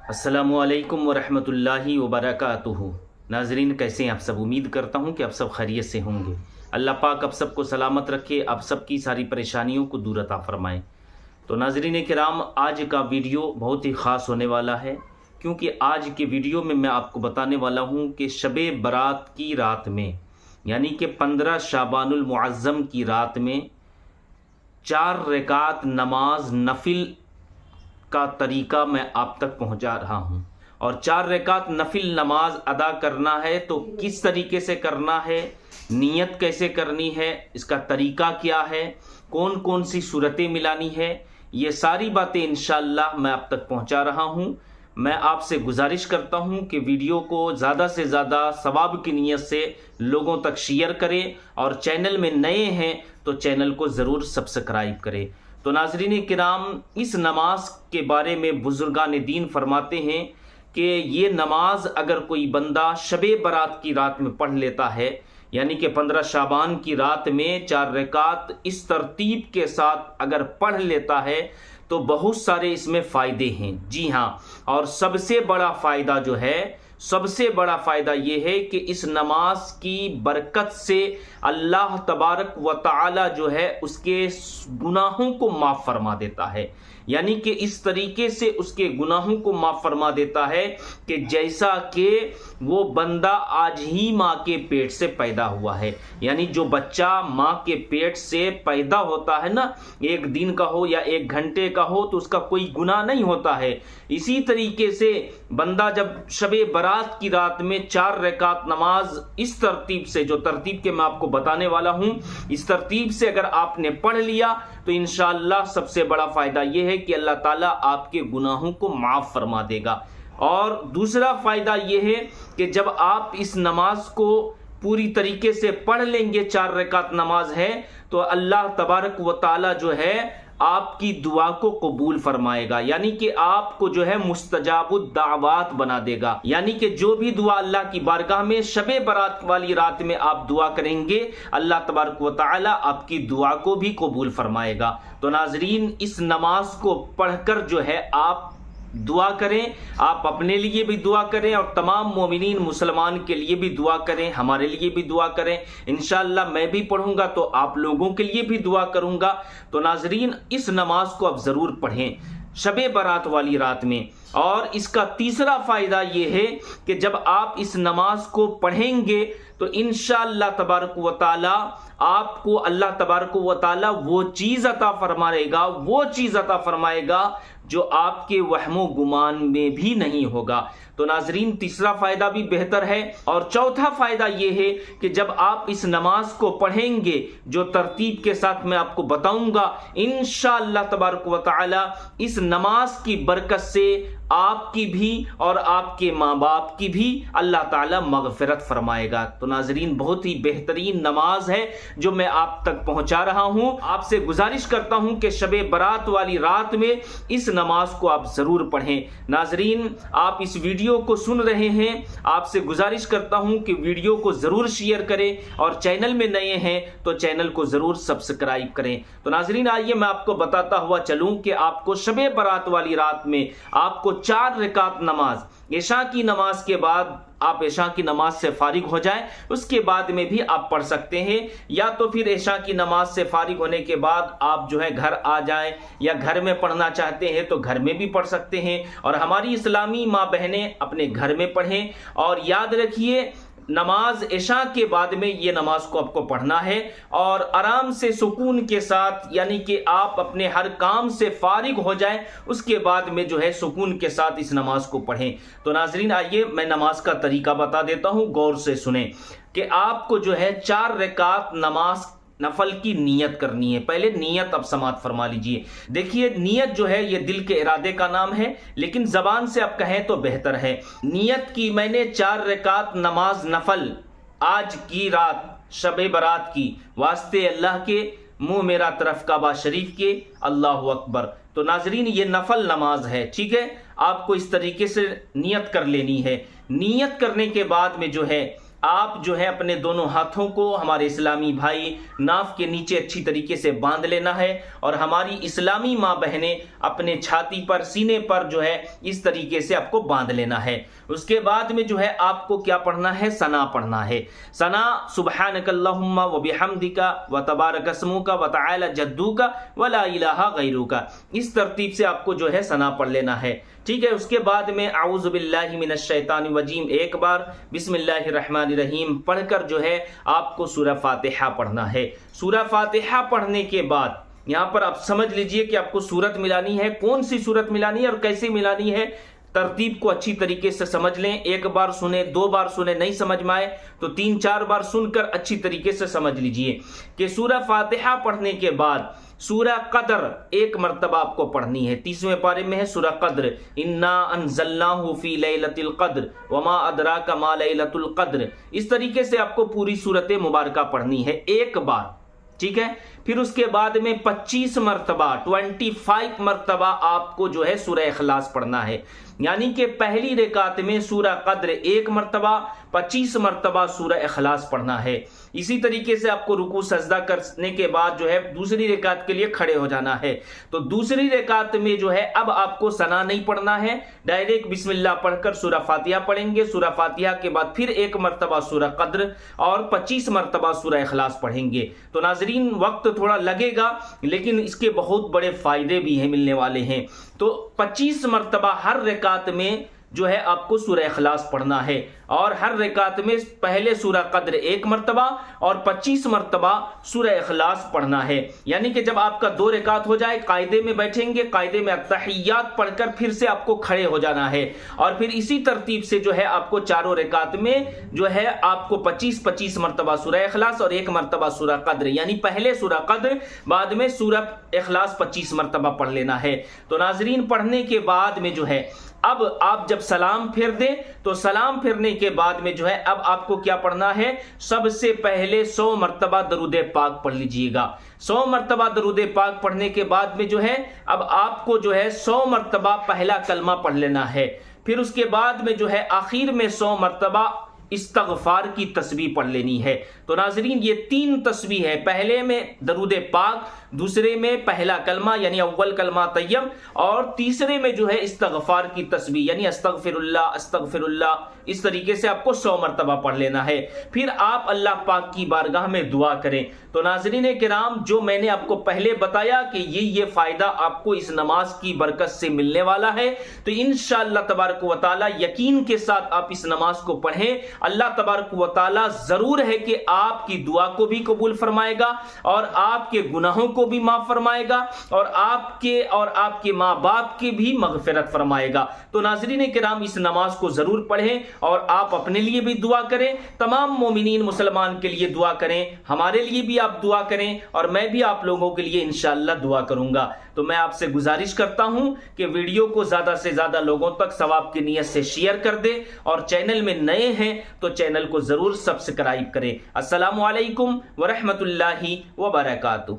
अस्सलामुअलैकुम वरहमतुल्लाहि वबरकातुहू। नाजरीन, कैसे हैं आप सब? उम्मीद करता हूं कि आप सब खैरियत से होंगे। अल्लाह पाक आप सबको सलामत रखे, आप सबकी सारी परेशानियों को दूर अता फरमाए। तो नाजरीन किराम, आज का वीडियो बहुत ही ख़ास होने वाला है, क्योंकि आज के वीडियो में मैं आपको बताने वाला हूं कि शबे बारात की रात में, यानी कि 15 शाबानुल मुअज़्ज़म की रात में 4 रकात नमाज नफिल का तरीका मैं आप तक पहुंचा रहा हूं। और 4 रकात नफिल नमाज अदा करना है तो किस तरीके से करना है, नियत कैसे करनी है, इसका तरीका क्या है, कौन कौन सी सूरतें मिलानी है, ये सारी बातें इंशाअल्लाह मैं आप तक पहुंचा रहा हूं। मैं आपसे गुजारिश करता हूं कि वीडियो को ज़्यादा से ज़्यादा सवाब की नीयत से लोगों तक शेयर करें, और चैनल में नए हैं तो चैनल को ज़रूर सब्सक्राइब करें। तो नाज़रीन किराम, इस नमाज के बारे में बुजुर्गान दीन फरमाते हैं कि ये नमाज अगर कोई बंदा शबे बारात की रात में पढ़ लेता है, यानी कि 15 शाबान की रात में 4 रकात इस तरतीब के साथ अगर पढ़ लेता है तो बहुत सारे इसमें फ़ायदे हैं। जी हाँ, और सबसे बड़ा फ़ायदा जो है, सबसे बड़ा फ़ायदा ये है कि इस नमाज की बरकत से अल्लाह तबारक व तआला जो है उसके गुनाहों को माफ़ फरमा देता है। यानी कि इस तरीके से उसके गुनाहों को माफ़ फरमा देता है कि जैसा कि वो बंदा आज ही माँ के पेट से पैदा हुआ है। यानी जो बच्चा माँ के पेट से पैदा होता है ना, एक दिन का हो या एक घंटे का हो, तो उसका कोई गुनाह नहीं होता है। इसी तरीके से बंदा जब शबे बारात की रात में 4 रकात नमाज इस तरतीब से, जो तरतीब के मैं आपको बताने वाला हूँ, इस तरतीब से अगर आपने पढ़ लिया तो इंशाअल्लाह सबसे बड़ा फ़ायदा यह है कि अल्लाह ताला आपके गुनाहों को माफ़ फरमा देगा। और दूसरा फ़ायदा यह है कि जब आप इस नमाज को पूरी तरीके से पढ़ लेंगे, 4 रकात नमाज है, तो अल्लाह तबारक व ताला जो है आपकी दुआ को कबूल फरमाएगा। यानी कि आपको जो है मुस्तजाबुद दावात बना देगा। यानी कि जो भी दुआ अल्लाह की बारगाह में शबे बारात वाली रात में आप दुआ करेंगे, अल्लाह तबारक व तआला आपकी दुआ को भी कबूल फरमाएगा। तो नाजरीन, इस नमाज को पढ़कर जो है आप दुआ करें, आप अपने लिए भी दुआ करें और तमाम मोमिनीन मुसलमान के लिए भी दुआ करें, हमारे लिए भी दुआ करें। इंशाअल्लाह मैं भी पढ़ूंगा तो आप लोगों के लिए भी दुआ करूंगा। तो नाजरीन, इस नमाज को आप ज़रूर पढ़ें शबे बारात वाली रात में। और इसका तीसरा फ़ायदा ये है कि जब आप इस नमाज को पढ़ेंगे तो इंशाअल्लाह तबारक व तआला आपको अल्लाह तबारक व तआला वो चीज़ अता फरमाएगा, वो चीज़ अता फरमाएगा जो आपके वहमो गुमान में भी नहीं होगा। तो नाजरीन, तीसरा फ़ायदा भी बेहतर है। और चौथा फ़ायदा ये है कि जब आप इस नमाज को पढ़ेंगे, जो तरतीब के साथ मैं आपको बताऊंगा, इंशाअल्लाह तबारक व तआला इस नमाज की बरकत से आपकी भी और आपके माँ बाप की भी अल्लाह ताला मगफिरत फरमाएगा। तो नाजरीन, बहुत ही बेहतरीन नमाज है जो मैं आप तक पहुंचा रहा हूं। आपसे गुजारिश करता हूं कि शबे बारात वाली रात में इस नमाज को आप ज़रूर पढ़ें। नाजरीन, आप इस वीडियो को सुन रहे हैं, आपसे गुजारिश करता हूं कि वीडियो को ज़रूर शेयर करें, और चैनल में नए हैं तो चैनल को ज़रूर सब्सक्राइब करें। तो नाजरीन, आइए मैं आपको बताता हुआ चलूं कि आपको शबे बारात वाली रात में आपको 4 रकात नमाज, इशा की नमाज के बाद आप इशा की नमाज से फारिग हो जाएं, उसके बाद में भी आप पढ़ सकते हैं, या तो फिर इशा की नमाज से फारिग होने के बाद आप जो है घर आ जाएं, या घर में पढ़ना चाहते हैं तो घर में भी पढ़ सकते हैं। और हमारी इस्लामी माँ बहनें अपने घर में पढ़ें। और याद रखिए, नमाज इशा के बाद में ये नमाज को आपको पढ़ना है, और आराम से सुकून के साथ, यानी कि आप अपने हर काम से फारिग हो जाएं, उसके बाद में जो है सुकून के साथ इस नमाज को पढ़ें। तो नाजरीन, आइए मैं नमाज का तरीका बता देता हूं, गौर से सुने कि आपको जो है 4 रकात नमाज नफल की नियत करनी है। पहले नियत आप समात फरमा लीजिए। देखिए, नियत जो है ये दिल के इरादे का नाम है, लेकिन जबान से आप कहें तो बेहतर है। नियत की मैंने 4 रकात नमाज नफल आज की रात शबे बारात की, वास्ते अल्लाह के, मुंह मेरा तरफ काबा शरीफ के, अल्लाहु अकबर। तो नाजरीन, ये नफल नमाज है, ठीक है। आपको इस तरीके से नियत कर लेनी है। नियत करने के बाद में जो है آپ جو ہے اپنے دونوں ہاتھوں کو ہمارے اسلامی بھائی ناف کے نیچے اچھی طریقے سے باندھ لینا ہے، اور ہماری اسلامی ماں بہنیں اپنے چھاتی پر سینے پر جو ہے اس طریقے سے آپ کو باندھ لینا ہے۔ اس کے بعد میں جو ہے آپ کو کیا پڑھنا ہے؟ ثنا پڑھنا ہے۔ ثنا سبحانک اللہم و بحمدک و تبارک اسمک و تعالی جدک و لا الہ غیرک، اس ترتیب سے آپ کو جو ہے ثنا پڑھ لینا ہے، ٹھیک ہے۔ اس کے بعد میں اعوذ باللہ من الشیطان الرجیم ایک بار، بسم اللہ الرحمن الرحیم پڑھ کر جو ہے آپ کو سورہ فاتحہ پڑھنا ہے۔ سورہ فاتحہ پڑھنے کے بعد یہاں پر آپ سمجھ لیجئے کہ آپ کو سورت ملانی ہے، کون سی سورت ملانی ہے اور کیسے ملانی ہے، ترتیب کو اچھی طریقے سے سمجھ لیں۔ ایک بار سنیں، دو بار سنیں، نہیں سمجھ میں آئے تو 3-4 بار سن کر اچھی طریقے سے سمجھ لیجئے کہ سورہ فاتحہ پڑھنے کے بعد سورہ قدر ایک مرتبہ آپ کو پڑھنی ہے۔ 30ویں پارے میں ہے سورہ قدر، انا انزلناہ فی لیلۃ القدر وما ادراک ما لیلۃ القدر، اس طریقے سے آپ کو پوری سورت مبارکہ پڑھنی ہے ایک بار، ٹھیک ہے۔ پھر اس کے بعد میں 25 مرتبہ 25 مرتبہ آپ کو جو ہے سورہ اخلاص پڑھنا ہے، یعنی کہ پہلی رکعت میں سورہ قدر ایک مرتبہ، 25 مرتبہ سورہ اخلاص پڑھنا ہے۔ اسی طریقے سے آپ کو رکوع سجدہ کرنے کے بعد جو ہے دوسری رکعت کے لیے کھڑے ہو جانا ہے۔ تو دوسری رکعت میں جو ہے اب آپ کو ثنا نہیں پڑھنا ہے، ڈائریکٹ بسم اللہ پڑھ کر سورہ فاتحہ پڑھیں گے، سورہ فاتحہ کے بعد پھر ایک مرتبہ سورہ قدر اور 25 مرتبہ سورہ اخلاص پڑھیں گے۔ تو ناظرین وقت تھوڑا لگے گا لیکن اس کے بہت بڑے فائدے بھی ہیں، ملنے والے ہیں۔ تو 25 مرتبہ ہر رکعت میں جو ہے آپ کو سورہ اخلاص پڑھنا ہے، اور ہر رکعت میں پہلے سورہ قدر ایک مرتبہ اور 25 مرتبہ سورہ اخلاص پڑھنا ہے۔ یعنی کہ جب آپ کا 2 رکعت ہو جائے قاعدے میں بیٹھیں گے، قاعدے میں التحیات پڑھ کر پھر سے آپ کو کھڑے ہو جانا ہے، اور پھر اسی ترتیب سے جو ہے آپ کو چاروں رکعت میں جو ہے آپ کو 25 مرتبہ سورہ اخلاص اور ایک مرتبہ سورہ قدر، یعنی پہلے سورہ قدر بعد میں سورہ اخلاص 25 مرتبہ پڑھ لینا ہے۔ تو ناظرین پڑھنے کے بعد میں جو ہے اب آپ جب سلام پھیر دیں تو سلام پھرنے کے بعد میں جو ہے اب آپ کو کیا پڑھنا ہے؟ سب سے پہلے 100 مرتبہ درود پاک پڑھ لیجئے گا۔ 100 مرتبہ درود پاک پڑھنے کے بعد میں جو ہے اب آپ کو جو ہے 100 مرتبہ پہلا کلمہ پڑھ لینا ہے۔ پھر اس کے بعد میں جو ہے آخر میں 100 مرتبہ استغفار کی تسبیح پڑھ لینی ہے۔ تو ناظرین یہ 3 تسبیح ہے، پہلے میں درود پاک، دوسرے میں پہلا کلمہ یعنی اول کلمہ طیب، اور تیسرے میں جو ہے استغفار کی تسبیح یعنی استغفر اللہ، اس طریقے سے آپ کو 100 مرتبہ پڑھ لینا ہے۔ پھر آپ اللہ پاک کی بارگاہ میں دعا کریں۔ تو ناظرین کرام جو میں نے آپ کو پہلے بتایا کہ یہ فائدہ آپ کو اس نماز کی برکت سے ملنے والا ہے، تو انشاءاللہ تبارک و تعالی یقین کے ساتھ آپ اس نماز کو پڑھیں، اللہ تبارک و تعالی ضرور ہے کہ آپ کی دعا کو بھی قبول فرمائے گا اور آپ کے گناہوں کو بھی معاف فرمائے گا اور آپ کے ماں باپ کی بھی مغفرت فرمائے گا۔ تو ناظرین کرام اس نماز کو ضرور پڑھیں اور آپ اپنے لیے بھی دعا کریں، تمام مومنین مسلمان کے لیے دعا کریں، ہمارے لیے بھی آپ دعا کریں اور میں بھی آپ لوگوں کے لیے انشاءاللہ دعا کروں گا۔ تو میں آپ سے گزارش کرتا ہوں کہ ویڈیو کو زیادہ سے زیادہ لوگوں تک ثواب کی نیت سے شیئر کر دیں، اور چینل میں نئے ہیں تو چینل کو ضرور سبسکرائب کریں۔ السلام علیکم ورحمۃ اللہ وبرکاتہ۔